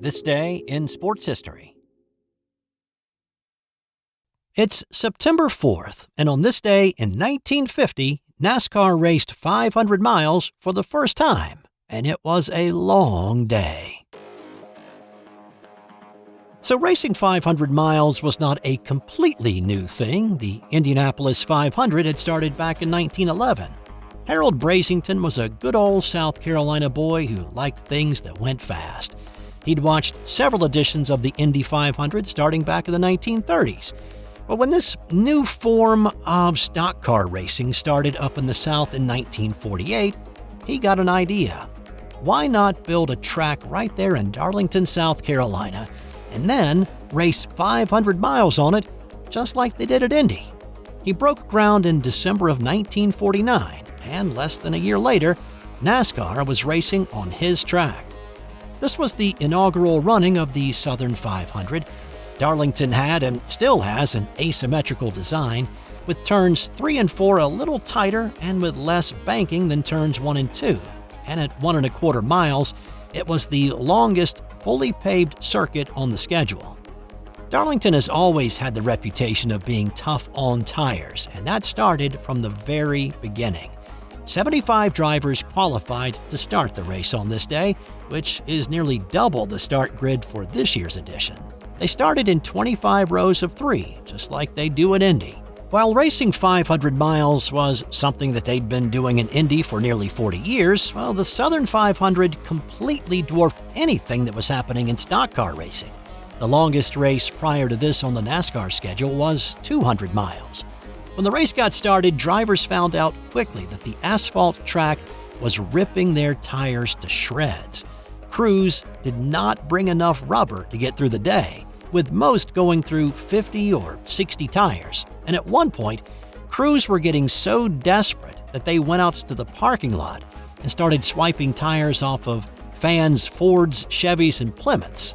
This day in sports history. It's September 4th, and on this day in 1950, NASCAR raced 500 miles for the first time, and it was a long day. So racing 500 miles was not a completely new thing. The Indianapolis 500 had started back in 1911. Harold Brasington was a good old South Carolina boy who liked things that went fast. He'd watched several editions of the Indy 500 starting back in the 1930s. But when this new form of stock car racing started up in the South in 1948, he got an idea. Why not build a track right there in Darlington, South Carolina, and then race 500 miles on it, just like they did at Indy? He broke ground in December of 1949, and less than a year later, NASCAR was racing on his track. This was the inaugural running of the Southern 500. Darlington had and still has an asymmetrical design, with turns 3 and 4 a little tighter and with less banking than turns 1 and 2. And at 1.25 miles, it was the longest fully paved circuit on the schedule. Darlington has always had the reputation of being tough on tires, and that started from the very beginning. 75 drivers qualified to start the race on this day, which is nearly double the start grid for this year's edition. They started in 25 rows of 3, just like they do at Indy. While racing 500 miles was something that they'd been doing in Indy for nearly 40 years, well, the Southern 500 completely dwarfed anything that was happening in stock car racing. The longest race prior to this on the NASCAR schedule was 200 miles. When the race got started, drivers found out quickly that the asphalt track was ripping their tires to shreds. Crews did not bring enough rubber to get through the day, with most going through 50 or 60 tires. And at one point, crews were getting so desperate that they went out to the parking lot and started swiping tires off of fans' Fords, Chevys, and Plymouths.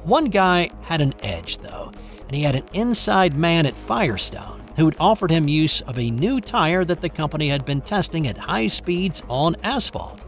One guy had an edge, though, and he had an inside man at Firestone who had offered him use of a new tire that the company had been testing at high speeds on asphalt.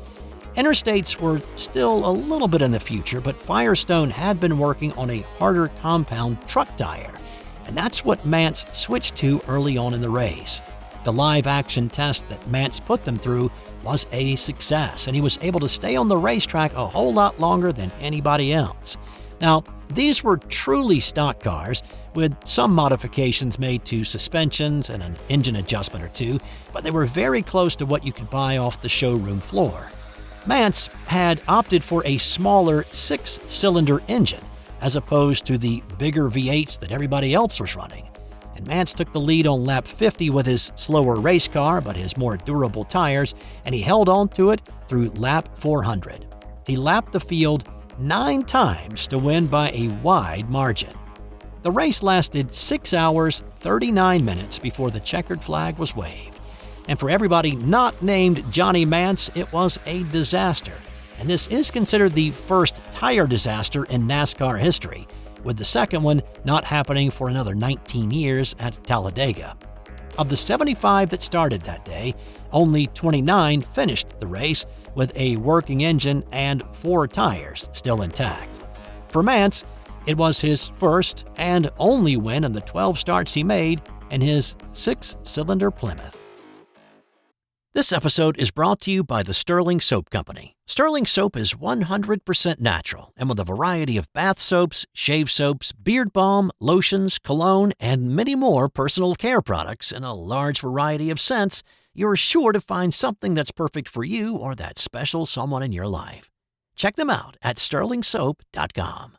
Interstates were still a little bit in the future, but Firestone had been working on a harder compound truck tire, and that's what Mance switched to early on in the race. The live-action test that Mance put them through was a success, and he was able to stay on the racetrack a whole lot longer than anybody else. Now, these were truly stock cars, with some modifications made to suspensions and an engine adjustment or two, but they were very close to what you could buy off the showroom floor. Mance had opted for a smaller 6-cylinder engine as opposed to the bigger V8s that everybody else was running. And Mance took the lead on lap 50 with his slower race car but his more durable tires, and he held on to it through lap 400. He lapped the field 9 times to win by a wide margin. The race lasted 6 hours, 39 minutes before the checkered flag was waved. And for everybody not named Johnny Mance, it was a disaster. And this is considered the first tire disaster in NASCAR history, with the second one not happening for another 19 years at Talladega. Of the 75 that started that day, only 29 finished the race with a working engine and 4 tires still intact. For Mance, it was his first and only win in the 12 starts he made in his 6-cylinder Plymouth. This episode is brought to you by the Sterling Soap Company. Sterling Soap is 100% natural, and with a variety of bath soaps, shave soaps, beard balm, lotions, cologne, and many more personal care products in a large variety of scents, you're sure to find something that's perfect for you or that special someone in your life. Check them out at sterlingsoap.com.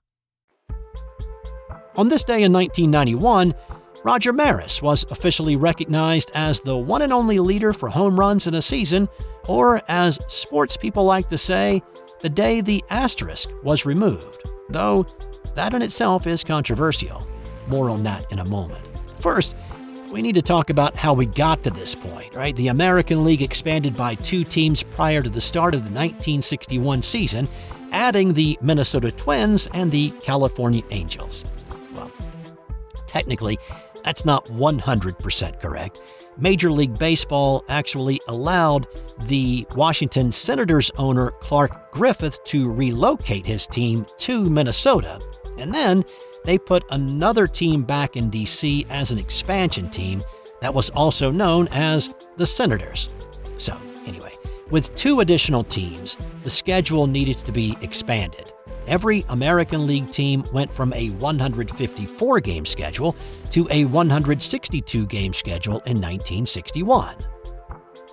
On this day in 1991, Roger Maris was officially recognized as the one and only leader for home runs in a season, or as sports people like to say, the day the asterisk was removed, though that in itself is controversial. More on that in a moment. First, we need to talk about how we got to this point, right? The American League expanded by 2 teams prior to the start of the 1961 season, adding the Minnesota Twins and the California Angels. Well, technically, That's not 100% correct. Major League Baseball actually allowed the Washington Senators owner Clark Griffith to relocate his team to Minnesota, and then they put another team back in D.C. as an expansion team that was also known as the Senators. So, anyway, with 2 additional teams, the schedule needed to be expanded. Every American League team went from a 154-game schedule to a 162-game schedule in 1961.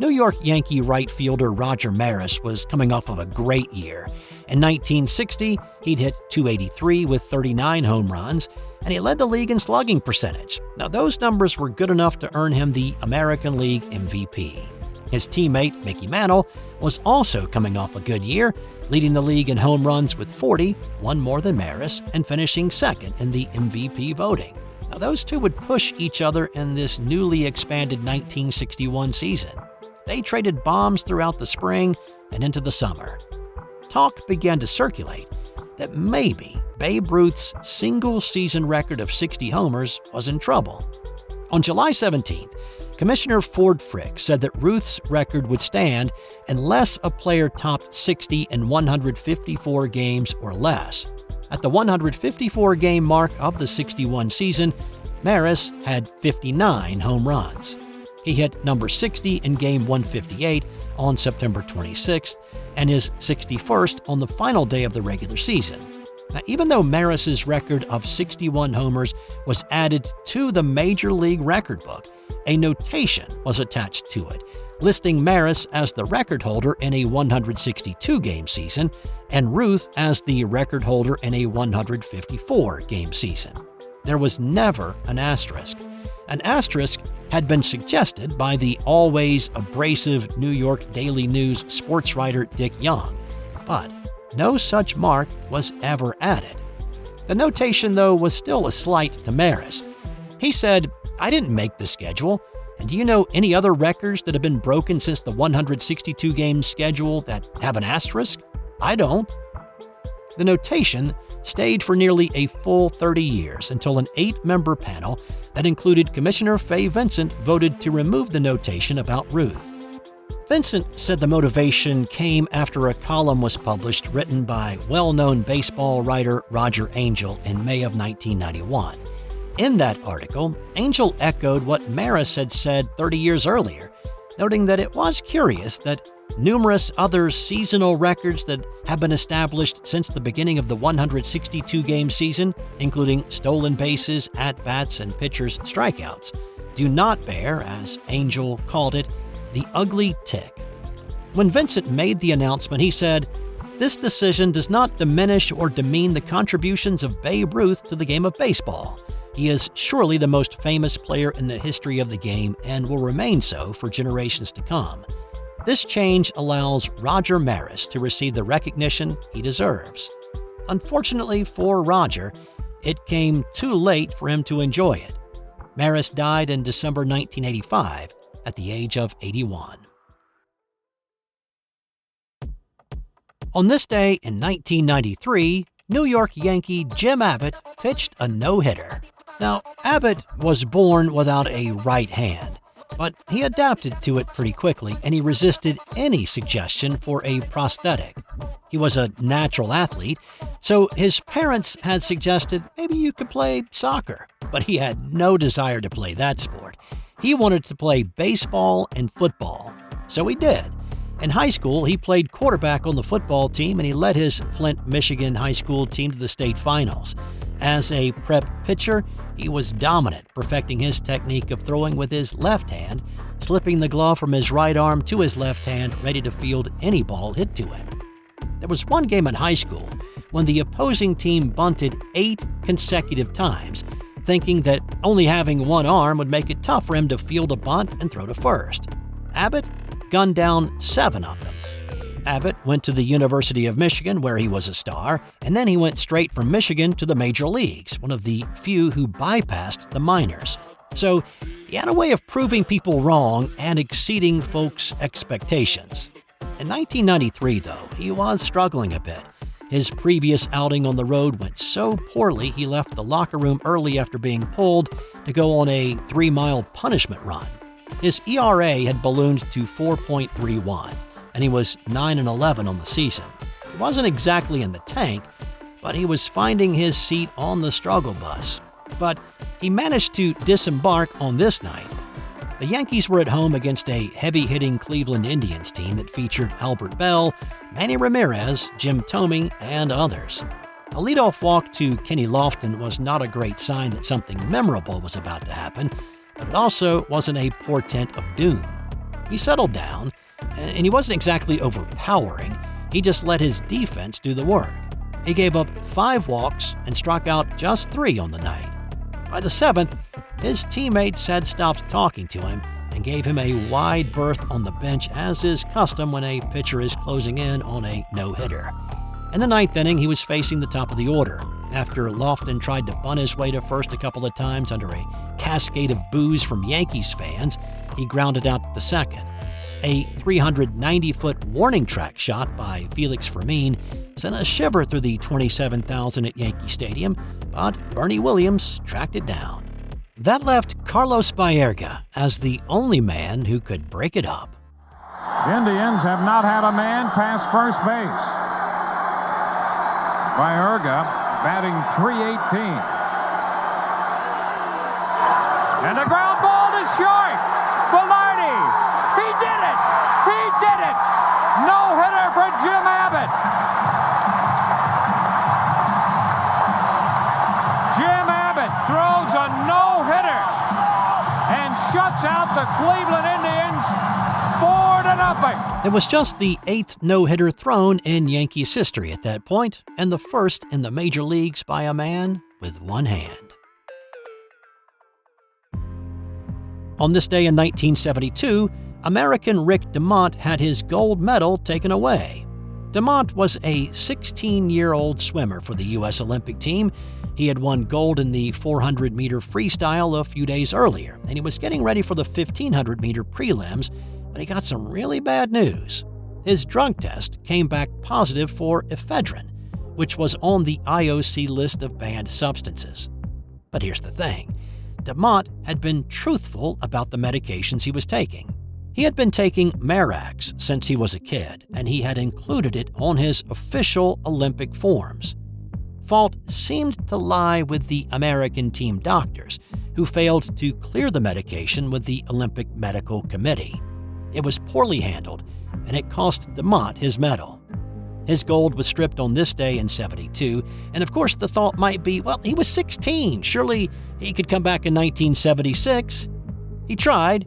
New York Yankee right fielder Roger Maris was coming off of a great year. In 1960, he'd hit .283 with 39 home runs, and he led the league in slugging percentage. Now, those numbers were good enough to earn him the American League MVP. His teammate, Mickey Mantle, was also coming off a good year, leading the league in home runs with 40, one more than Maris, and finishing second in the MVP voting. Now, those two would push each other in this newly expanded 1961 season. They traded bombs throughout the spring and into the summer. Talk began to circulate that maybe Babe Ruth's single-season record of 60 homers was in trouble. On July 17th, Commissioner Ford Frick said that Ruth's record would stand unless a player topped 60 in 154 games or less. At the 154-game mark of the 61 season, Maris had 59 home runs. He hit number 60 in Game 158 on September 26th and his 61st on the final day of the regular season. Now, even though Maris's record of 61 homers was added to the Major League record book, a notation was attached to it, listing Maris as the record holder in a 162-game season and Ruth as the record holder in a 154-game season. There was never an asterisk. An asterisk had been suggested by the always abrasive New York Daily News sports writer Dick Young, but no such mark was ever added. The notation, though, was still a slight to Maris. He said, "I didn't make the schedule, and do you know any other records that have been broken since the 162-game schedule that have an asterisk? I don't." The notation stayed for nearly a full 30 years until an 8-member panel that included Commissioner Fay Vincent voted to remove the notation about Ruth. Vincent said the motivation came after a column was published written by well-known baseball writer Roger Angell in May of 1991. In that article, Angell echoed what Maris had said 30 years earlier, noting that it was curious that numerous other seasonal records that have been established since the beginning of the 162-game season, including stolen bases, at-bats, and pitchers' strikeouts, do not bear, as Angell called it, the ugly tick. When Vincent made the announcement, he said, "This decision does not diminish or demean the contributions of Babe Ruth to the game of baseball. He is surely the most famous player in the history of the game and will remain so for generations to come. This change allows Roger Maris to receive the recognition he deserves." Unfortunately for Roger, it came too late for him to enjoy it. Maris died in December 1985 at the age of 81. On this day in 1993, New York Yankee Jim Abbott pitched a no-hitter. Now, Abbott was born without a right hand, but he adapted to it pretty quickly and he resisted any suggestion for a prosthetic. He was a natural athlete, so his parents had suggested maybe you could play soccer, but he had no desire to play that sport. He wanted to play baseball and football, so he did. In high school, he played quarterback on the football team and he led his Flint, Michigan high school team to the state finals. As a prep pitcher, he was dominant, perfecting his technique of throwing with his left hand, slipping the glove from his right arm to his left hand, ready to field any ball hit to him. There was one game in high school when the opposing team bunted 8 consecutive times, thinking that only having one arm would make it tough for him to field a bunt and throw to first. Abbott gunned down 7 of them. Abbott went to the University of Michigan, where he was a star, and then he went straight from Michigan to the major leagues, one of the few who bypassed the minors. So he had a way of proving people wrong and exceeding folks' expectations. In 1993, though, he was struggling a bit. His previous outing on the road went so poorly he left the locker room early after being pulled to go on a 3-mile punishment run. His ERA had ballooned to 4.31, and he was 9-11 on the season. He wasn't exactly in the tank, but he was finding his seat on the struggle bus. But he managed to disembark on this night. The Yankees were at home against a heavy-hitting Cleveland Indians team that featured Albert Bell, Manny Ramirez, Jim Thome, and others. A leadoff walk to Kenny Lofton was not a great sign that something memorable was about to happen, but it also wasn't a portent of doom. He settled down, and he wasn't exactly overpowering. He just let his defense do the work. He gave up 5 walks and struck out just 3 on the night. By the 7th, his teammates had stopped talking to him and gave him a wide berth on the bench, as is custom when a pitcher is closing in on a no-hitter. In the 9th inning, he was facing the top of the order. After Lofton tried to bunt his way to first a couple of times under a cascade of boos from Yankees fans, he grounded out to second. A 390-foot warning track shot by Felix Fermin sent a shiver through the 27,000 at Yankee Stadium, but Bernie Williams tracked it down. That left Carlos Baerga as the only man who could break it up. The Indians have not had a man past first base. Baerga batting .318. And the ground ball to short. Velarde. He did it. He did it. No-hitter for Jim Abbott. Jim Abbott throws a no-hitter and shuts out the Cleveland Indians 4-0. It was just the 8th no-hitter thrown in Yankees history at that point, and the first in the major leagues by a man with one hand. On this day in 1972, American Rick DeMont had his gold medal taken away. DeMont was a 16-year-old swimmer for the U.S. Olympic team. He had won gold in the 400-meter freestyle a few days earlier, and he was getting ready for the 1,500-meter prelims when he got some really bad news. His drug test came back positive for ephedrine, which was on the IOC list of banned substances. But here's the thing. DeMont had been truthful about the medications he was taking. He had been taking Marax since he was a kid, and he had included it on his official Olympic forms. Fault seemed to lie with the American team doctors, who failed to clear the medication with the Olympic Medical Committee. It was poorly handled, and it cost DeMont his medal. His gold was stripped on this day in '72, and of course the thought might be, well, he was 16. Surely he could come back in 1976. He tried,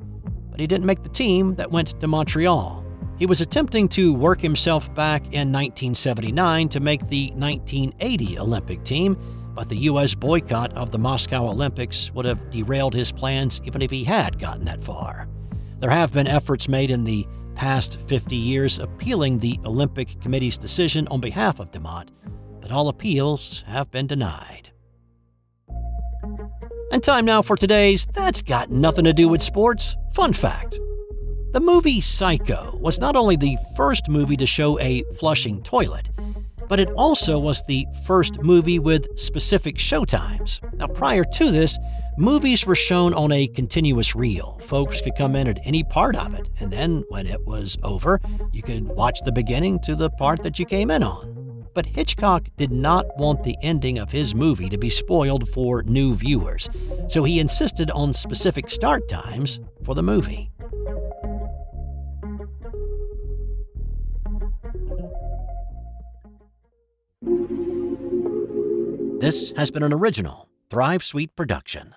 but he didn't make the team that went to Montreal. He was attempting to work himself back in 1979 to make the 1980 Olympic team, but the U.S. boycott of the Moscow Olympics would have derailed his plans even if he had gotten that far. There have been efforts made in the past 50 years appealing the Olympic Committee's decision on behalf of DeMont, but all appeals have been denied. And time now for today's That's Got Nothing to Do with Sports fun fact. The movie Psycho was not only the first movie to show a flushing toilet, but it also was the first movie with specific showtimes. Now, prior to this, movies were shown on a continuous reel. Folks could come in at any part of it, and then when it was over, you could watch the beginning to the part that you came in on. But Hitchcock did not want the ending of his movie to be spoiled for new viewers, so he insisted on specific start times for the movie. This has been an original Thrive Suite production.